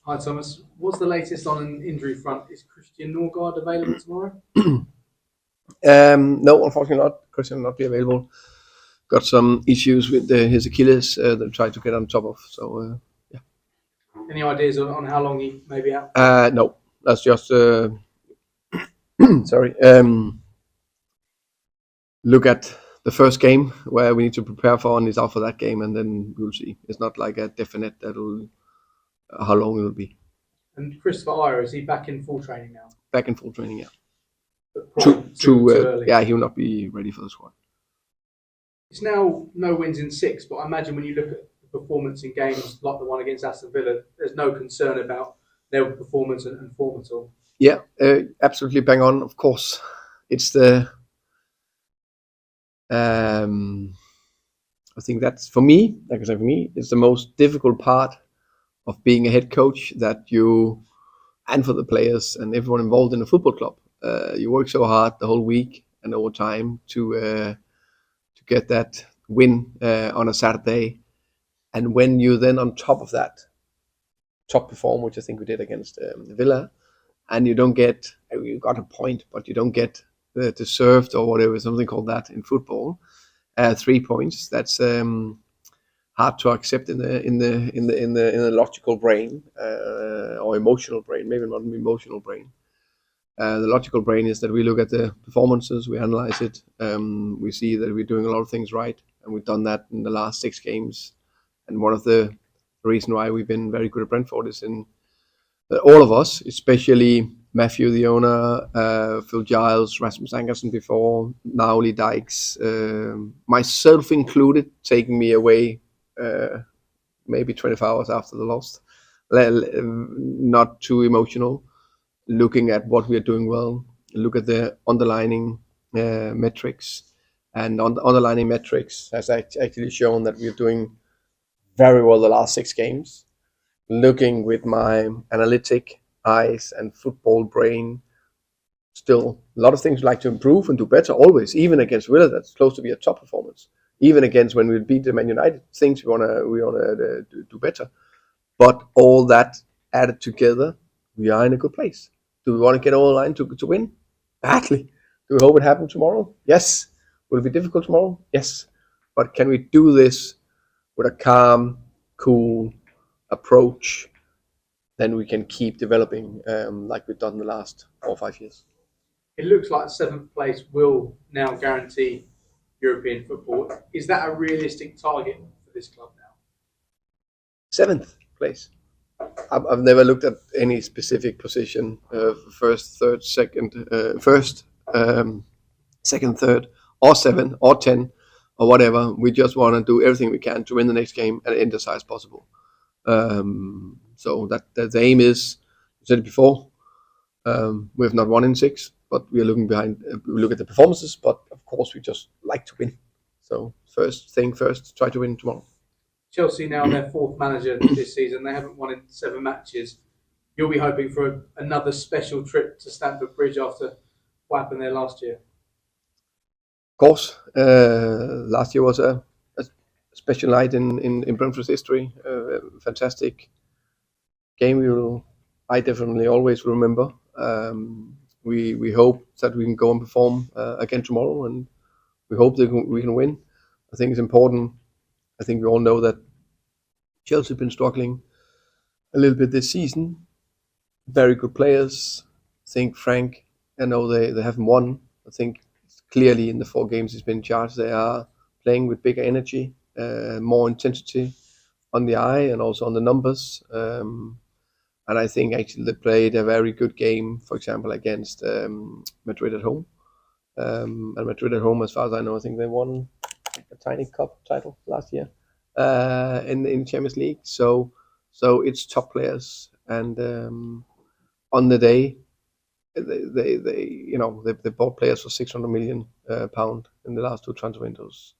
Hi Thomas, what's the latest on an injury front? Is Christian Norgaard available tomorrow? No, unfortunately not. Christian will not be available. Got some issues with his Achilles that tried to get on top of. So yeah. Any ideas on how long he may be out? No, that's just sorry. Look at the first game where we need to prepare for, and he's out for that game, and then we'll see. It's not like a definite that'll how long it will be. And Christopher Ira, is he back in full training now? Back in full training, yeah. But probably too early. Yeah, he will not be ready for the squad. It's now no wins in 6, but I imagine when you look at the performance in games like the one against Aston Villa, there's no concern about their performance and form at all. Yeah, absolutely bang on. Of course, it's the. I think that's for me. Like I said, for me, it's the most difficult part of being a head coach that you, and for the players and everyone involved in a football club, you work so hard the whole week and over time to get that win on a Saturday, and when you then on top of that top perform, which I think we did against Villa, and you don't get, you got a point, but you don't get deserved or whatever, something called that in football. 3 points. That's hard to accept in the logical brain or emotional brain. Maybe not an emotional brain. The logical brain is that we look at the performances, we analyze it, we see that we're doing a lot of things right, and we've done that in the last 6 games. And one of the reason why we've been very good at Brentford is in that all of us, especially Matthew, the owner, Phil Giles, Rasmus Ankersen before, now Lee Dykes, myself included, taking me away maybe 24 hours after the loss, not too emotional, looking at what we are doing well, look at the underlining metrics, and on the underlining metrics has actually shown that we are doing very well the last 6 games. Looking with my analytic eyes and football brain, still a lot of things we'd like to improve and do better always, even against Villa that's close to be a top performance, even against when we beat the Man United, things we wanna do better. But all that added together, we are in a good place. Do we want to get over the line to win? Badly. Do we hope it happens tomorrow? Yes. Will it be difficult tomorrow? Yes. But can we do this with a calm, cool approach? Then we can keep developing like we've done the last 4 or 5 years. It looks like 7th place will now guarantee European football. Is that a realistic target for this club now? 7th place. I've never looked at any specific position, first, third, second, first, second, third, or 7, or 10, or whatever. We just want to do everything we can to win the next game and end as high as possible. So that the aim is, I said it before, we have not won in 6, but we are looking behind. We look at the performances, but of course we just like to win. So first thing first, try to win tomorrow. Chelsea now their 4th manager this season. They haven't won in 7 matches. You'll be hoping for another special trip to Stamford Bridge after what happened there last year. Of course, last year was a special night in Brentford's history. Fantastic game. I definitely always remember. We hope that we can go and perform again tomorrow, and we hope that we can win. I think it's important. I think we all know that Chelsea have been struggling a little bit this season. Very good players. I think Frank, I know they haven't won. I think clearly in the 4 games he's been in charge, they are playing with bigger energy, more intensity on the eye and also on the numbers. And I think actually they played a very good game, for example, against Madrid at home. And Madrid at home, as far as I know, I think they won a tiny cup title last year in Champions League. So it's top players, and on the day they bought players for 600 million pound in the last 2 transfer windows,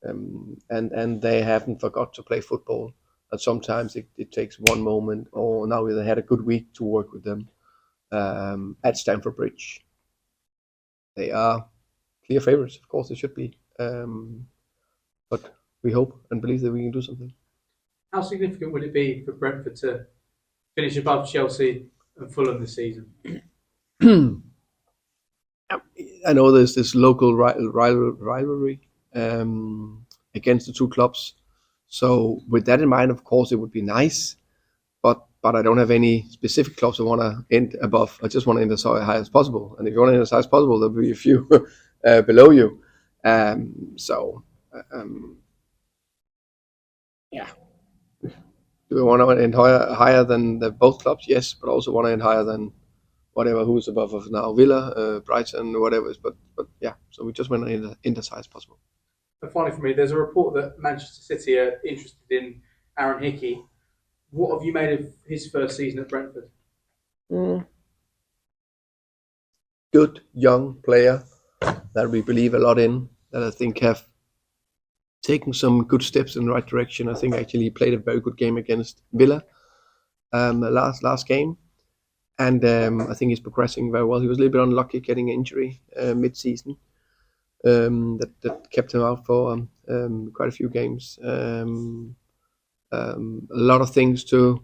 and they haven't forgot to play football. And sometimes it takes one moment, or now they had a good week to work with them at Stamford Bridge. They are clear favourites, of course they should be, but we hope and believe that we can do something. How significant would it be for Brentford to Finish above Chelsea and Fulham this season. I know there's this local rivalry against the two clubs. So with that in mind, of course, it would be nice. But I don't have any specific clubs I want to end above. I just want to end as high as possible. And if you want to end as high as possible, there'll be a few below you. Yeah. Do we want to end higher than both clubs? Yes, but also want to end higher than whatever who's above us now, Villa, Brighton, whatever. But yeah, so we just want to end as high as possible. And finally, for me, there's a report that Manchester City are interested in Aaron Hickey. What have you made of his first season at Brentford? Good young player that we believe a lot in, that I think have taken some good steps in the right direction. I think actually he played a very good game against Villa last game. And I think he's progressing very well. He was a little bit unlucky getting an injury mid-season that kept him out for quite a few games. A lot of things to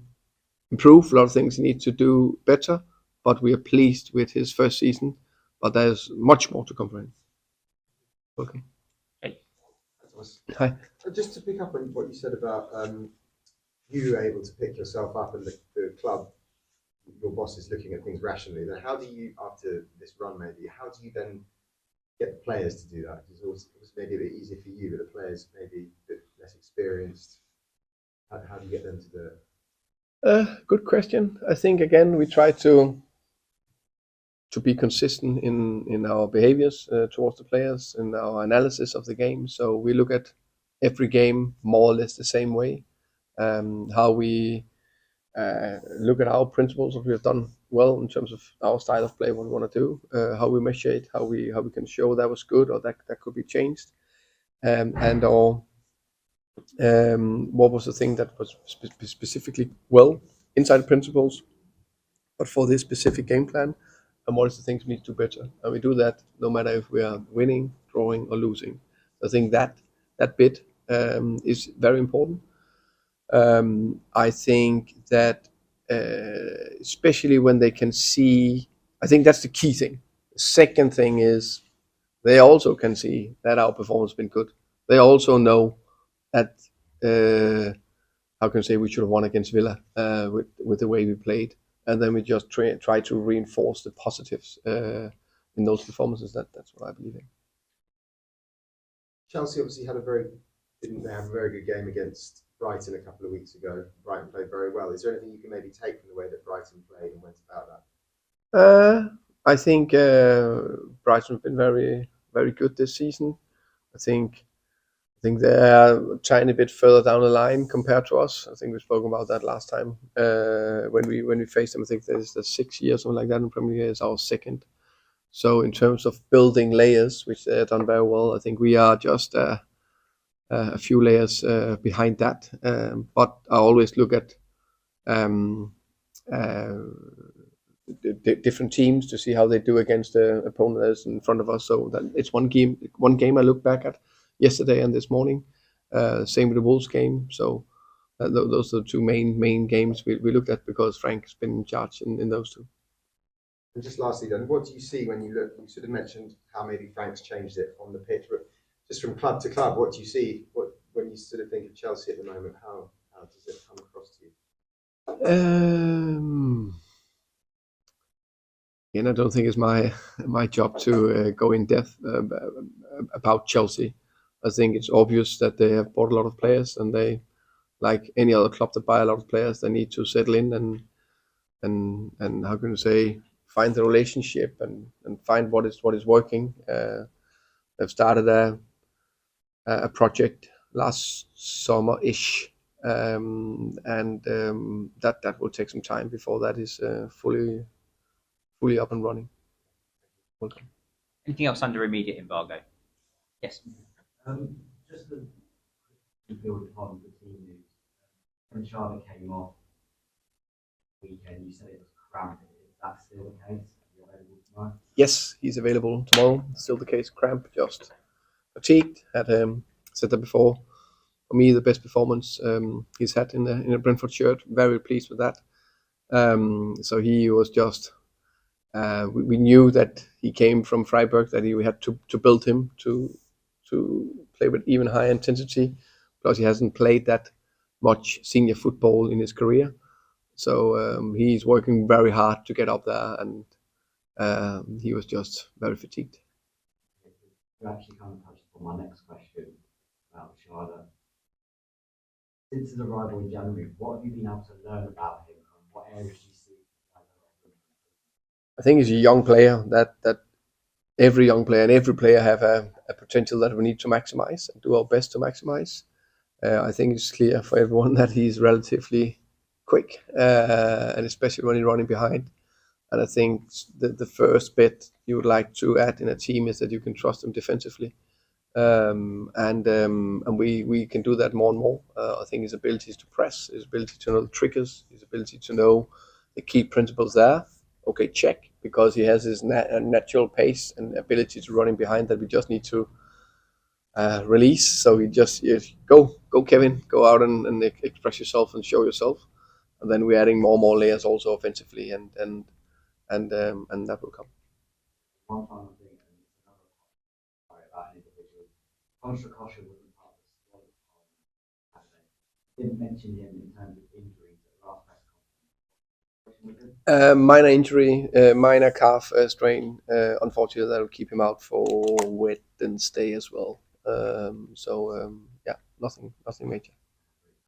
improve, a lot of things he needs to do better, but we are pleased with his first season. But there's much more to come for him. Okay. Hey. Hi. Just to pick up on what you said about you were able to pick yourself up and the club, your boss is looking at things rationally. Then how do you, after this run maybe, how do you then get the players to do that? Because it was maybe a bit easier for you, but the players maybe a bit less experienced. How do you get them to do it? Good question. I think again we try to be consistent in our behaviors towards the players and our analysis of the game. So we look at every game more or less the same way. How we look at our principles, what we have done well in terms of our style of play, what we want to do, how we measure it, how we can show that was good or that could be changed, or what was the thing that was specifically well inside the principles, but for this specific game plan, and what is the things we need to do better. And we do that no matter if we are winning, drawing, or losing. I think that bit is very important. I think that especially when they can see, I think that's the key thing. The second thing is they also can see that our performance has been good. They also know that how can I say we should have won against Villa with the way we played, and then we just try to reinforce the positives in those performances. That's what I believe in. Chelsea obviously didn't have a very good game against Brighton a couple of weeks ago. Brighton played very well. Is there anything you can maybe take from the way that Brighton played and went about that? I think Brighton have been very, very good this season. I think they're a tiny bit further down the line compared to us. I think we spoke about that last time when we faced them. I think there's the 6 years, something like that, in Premier League is our second. So in terms of building layers, which they've done very well, I think we are just a few layers behind that. But I always look at different teams to see how they do against the opponent that's in front of us. So that it's one game I look back at yesterday and this morning. Same with the Wolves game. So those are the two main games we looked at because Frank's been in charge in those two. And just lastly, then, what do you see when you look? You sort of mentioned how maybe Frank's changed it on the pitch, but just from club to club, what do you see? When you sort of think of Chelsea at the moment, how does it come across to you? And I don't think it's my job to go in depth about Chelsea. I think it's obvious that they have bought a lot of players, and they, like any other club that buy a lot of players, they need to settle in and how can you say, find the relationship and find what is working. They've started a project last summer-ish, and that will take some time before that is fully up and running. Welcome. Anything else under immediate embargo? Yes. Just to build upon the team news, when Charlotte came off weekend, you said it was cramped. Is that still the case? Are you available tomorrow? Yes, he's available tomorrow. Still the case. Cramp, just fatigued. Had said that before. For me, the best performance he's had in a Brentford shirt. Very pleased with that. So he was just. We knew that he came from Freiburg, that we had to build him to play with even higher intensity, because he hasn't played that much senior football in his career. So he's working very hard to get up there, and he was just very fatigued. You actually kind of touched on my next question about Charlotte. Since his arrival in January, what have you been able to learn about him, and what areas do you see? I think he's a young player that every young player and every player have a potential that we need to maximize and do our best to maximize. I think it's clear for everyone that he's relatively quick, and especially when he's running behind. And I think the first bit you would like to add in a team is that you can trust him defensively. And we can do that more and more. I think his abilities to press, his ability to know the triggers, his ability to know the key principles there. Okay, check, because he has his natural pace and ability to running behind that we just need to release. So he just go Kevin, go out and express yourself and show yourself. And then we're adding more and more layers also offensively, and that will come. One final thing, and it's another part about an individual. Kontra wasn't part of the squad that day. Didn't mention him in terms of injuries at the last press conference. Minor injury, minor calf strain. Unfortunately, that will keep him out for Wednesday as well. Yeah, nothing major.